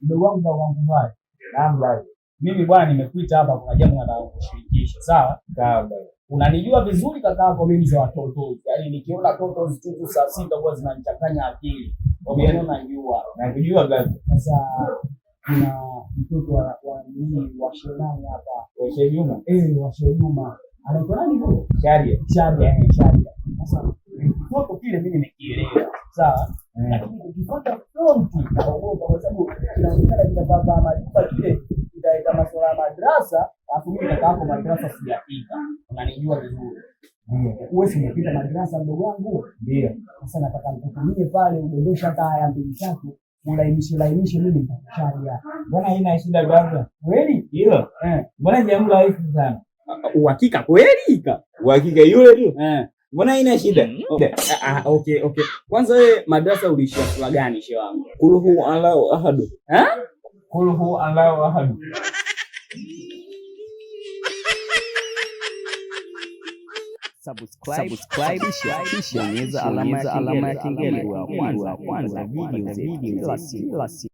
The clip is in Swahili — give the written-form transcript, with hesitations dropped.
Mdogo wangu kwa wangu mbaya. Naam. Mimi bwana nimekuita hapa kuna jambo nataka kushirikisha. Sawa? Sawa. Unanijua vizuri kaka yako mimi za watoto. Yaani nikiona toto zitu saa sita huwa zinanichanganya akili. Wewe unajua. Nakujua gapi? Sasa kuna mtoto wa Shelani hapa. Wa Shejuma? Wa Shejuma. Anaitwa nani huyo? Shadia. Shadia. Sasa mtoto kile mimi nikielewa. Sawa? Lakini ukipata front naogopa kwa sababu inaonekana kitapata majuba kile itaita masuala ya madrasa, afu mimi kaka hapo madrasa sijafika. Unanijua vizuri. Wewe umepita madrasa mdogo wangu? Ndio. Sasa nataka nikutumie pale udondosha hata haya mbili tatu, ulainishe mimi nitakusharia. Mbona haina shida bwana? Kweli? Hilo. Mbona jambo rahisi sana? Uhakika kweli? Uhakika yule tu. Mbona haina shida? Okay. Kwanza wewe madrasa uliishia sura gani shehe wangu? Kulhu Allahu ahad. Kulhu Allahu ahad. Subscribe kisha bonyeza alama ya kengele wa kwanza video zetu kila siku.